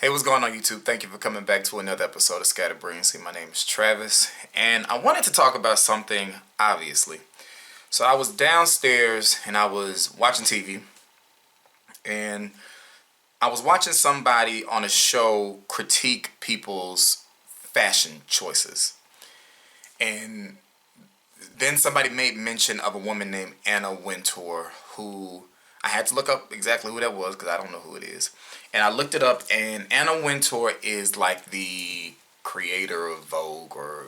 Hey, what's going on YouTube? Thank you for coming back to another episode of Scattered Brilliancy. My name is Travis, and I wanted to talk about something, obviously. So I was downstairs and I was watching TV, and I was watching somebody on a show critique people's fashion choices. And then somebody made mention of a woman named Anna Wintour, who I had to look up exactly who that was because I don't know who it is. And I looked it up, and Anna Wintour is like the creator of Vogue or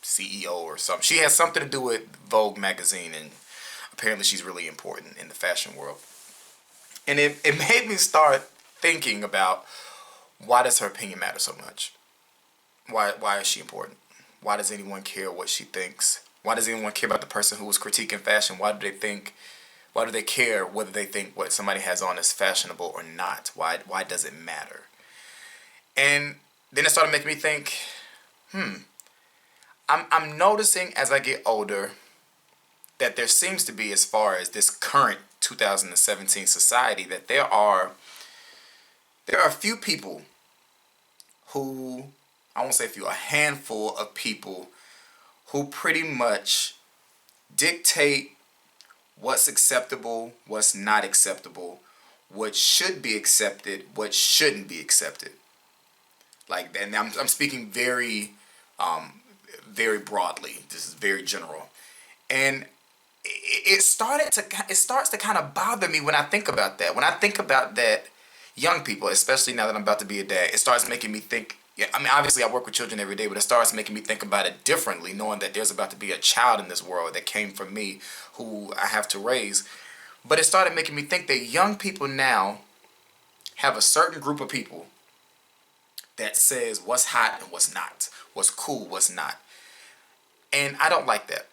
CEO or something. She has something to do with Vogue magazine, and apparently she's really important in the fashion world. And it made me start thinking about, why does her opinion matter so much? Why is she important? Why does anyone care what she thinks? Why does anyone care about the person who was critiquing fashion? Why do they care whether they think what somebody has on is fashionable or not? Why does it matter? And then it started making me think, I'm noticing as I get older that there seems to be, as far as this current 2017 society, that there are a few people who, I won't say a few, a handful of people who pretty much dictate what's acceptable, what's not acceptable, what should be accepted, what shouldn't be accepted. Like, and I'm speaking very, very broadly. This is very general, and it starts to kind of bother me when I think about that. When I think about that, young people, especially now that I'm about to be a dad, it starts making me think. Yeah, I mean, obviously I work with children every day, but it starts making me think about it differently, knowing that there's about to be a child in this world that came from me, who I have to raise. But it started making me think that young people now have a certain group of people that says what's hot and what's not, what's cool, what's not. And I don't like that.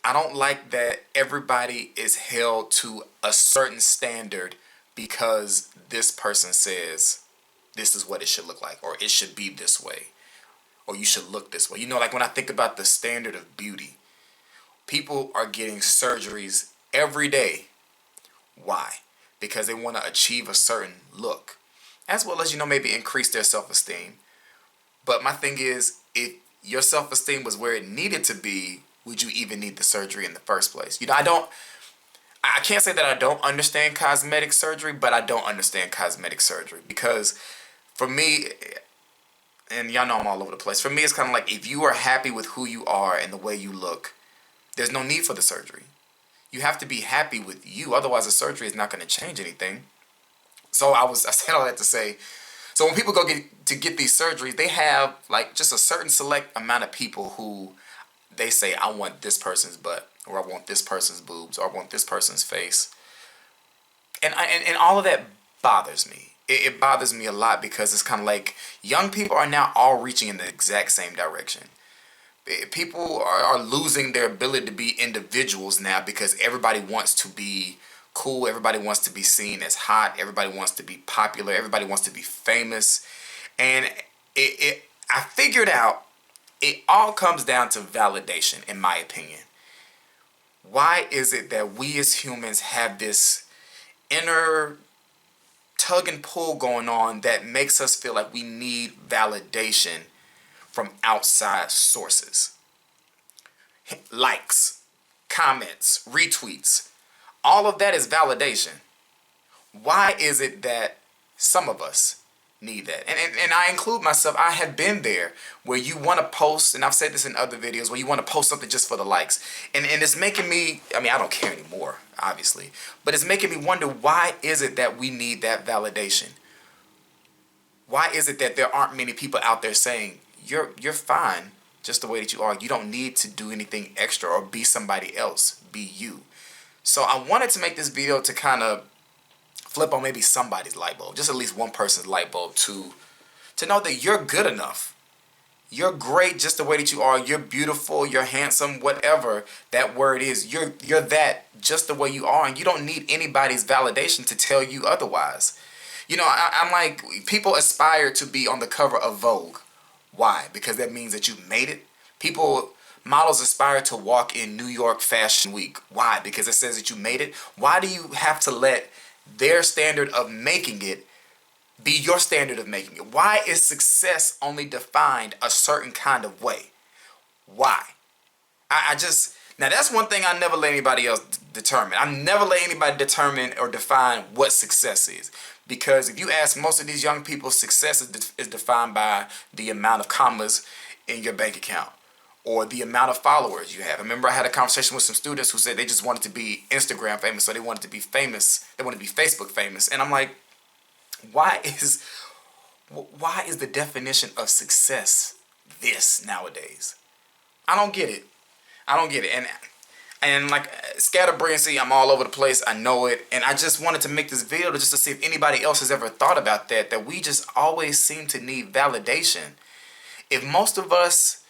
I don't like that everybody is held to a certain standard because this person says this is what it should look like, or it should be this way, or you should look this way. You know, like when I think about the standard of beauty, people are getting surgeries every day. Why? Because they want to achieve a certain look, as well as, maybe increase their self-esteem. But my thing is, if your self-esteem was where it needed to be, would you even need the surgery in the first place? I can't say that I don't understand cosmetic surgery, but I don't understand cosmetic surgery because for me, and y'all know I'm all over the place, for me it's kind of like, if you are happy with who you are and the way you look, there's no need for the surgery. You have to be happy with you, otherwise the surgery is not going to change anything. So I said all that to say, so when people go get these surgeries, they have like just a certain select amount of people who they say, I want this person's butt, or I want this person's boobs, or I want this person's face. And all of that bothers me. It bothers me a lot because it's kind of like young people are now all reaching in the exact same direction. People are losing their ability to be individuals now because everybody wants to be cool. Everybody wants to be seen as hot. Everybody wants to be popular. Everybody wants to be famous. And I figured out it all comes down to validation, in my opinion. Why is it that we as humans have this inner tug and pull going on that makes us feel like we need validation from outside sources? Likes, comments, retweets, all of that is validation. Why is it that some of us need that? And I include myself. I have been there where you want to post, and I've said this in other videos, where you want to post something just for the likes. And it's making me, I don't care anymore, obviously, but it's making me wonder, why is it that we need that validation? Why is it that there aren't many people out there saying, you're fine just the way that you are. You don't need to do anything extra or be somebody else. Be you. So I wanted to make this video to kind of flip on maybe somebody's light bulb, just at least one person's light bulb, to know that you're good enough. You're great just the way that you are. You're beautiful, you're handsome, whatever that word is. You're that just the way you are, and you don't need anybody's validation to tell you otherwise. I'm like, people aspire to be on the cover of Vogue. Why? Because that means that you made it. Models aspire to walk in New York Fashion Week. Why? Because it says that you made it. Why do you have to let their standard of making it be your standard of making it? Why is success only defined a certain kind of way? Why? I just, now that's one thing I never let anybody else determine. I never let anybody determine or define what success is. Because if you ask most of these young people, success is defined by the amount of commas in your bank account or the amount of followers you have. I remember I had a conversation with some students who said they just wanted to be Instagram famous, so they wanted to be famous. They wanted to be Facebook famous. And I'm like, why is the definition of success this nowadays? I don't get it. I don't get it. And like Brilliancy, I'm all over the place. I know it. And I just wanted to make this video just to see if anybody else has ever thought about that we just always seem to need validation. If most of us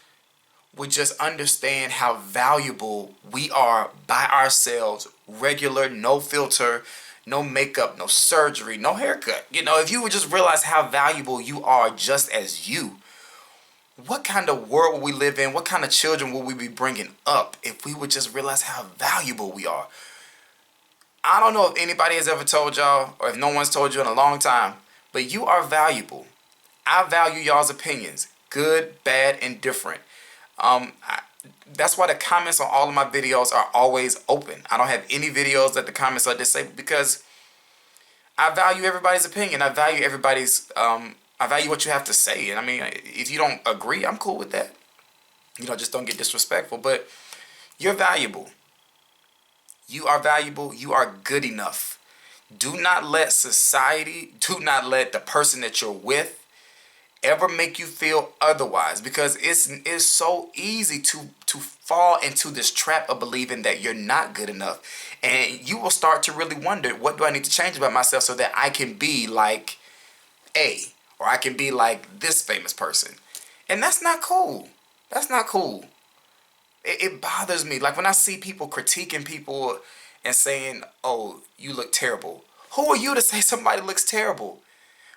would just understand how valuable we are by ourselves, regular, no filter, no makeup, no surgery, no haircut. You know, if you would just realize how valuable you are just as you, what kind of world will we live in? What kind of children will we be bringing up if we would just realize how valuable we are? I don't know if anybody has ever told y'all, or if no one's told you in a long time, but you are valuable. I value y'all's opinions, good, bad, and different. That's why the comments on all of my videos are always open. I don't have any videos that the comments are disabled because I value everybody's opinion. I value everybody's I value what you have to say. And I mean, if you don't agree, I'm cool with that. You know, just don't get disrespectful. But you're valuable. You are valuable. You are good enough. Do not let society, do not let the person that you're with ever make you feel otherwise, because it's so easy to fall into this trap of believing that you're not good enough, and you will start to really wonder, what do I need to change about myself so that I can be like A, or I can be like this famous person? And that's not cool. That's not cool. It bothers me, like when I see people critiquing people and saying, oh, you look terrible. Who are you to say somebody looks terrible?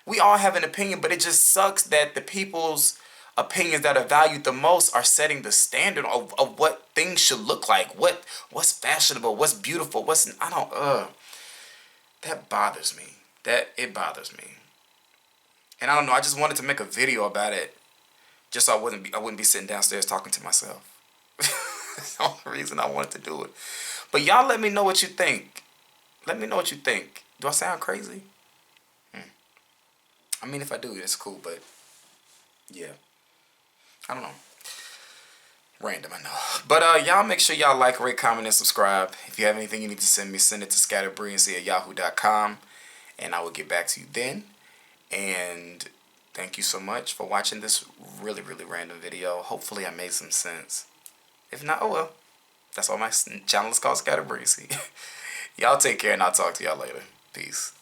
We all have an opinion, but it just sucks that the people's opinions that are valued the most are setting the standard of what things should look like, what's fashionable, what's beautiful, that bothers me. It bothers me. And I don't know, I just wanted to make a video about it just so I wouldn't be sitting downstairs talking to myself. That's the only reason I wanted to do it. But y'all let me know what you think. Let me know what you think. Do I sound crazy? I mean, if I do, it's cool, but yeah. I don't know. Random, I know. But y'all make sure y'all like, rate, comment, and subscribe. If you have anything you need to send me, send it to scatterbrilliancy@yahoo.com, and I will get back to you then. And thank you so much for watching this really, really random video. Hopefully I made some sense. If not, oh well. That's why my channel is called Scatterbrilliancy. Y'all take care, and I'll talk to y'all later. Peace.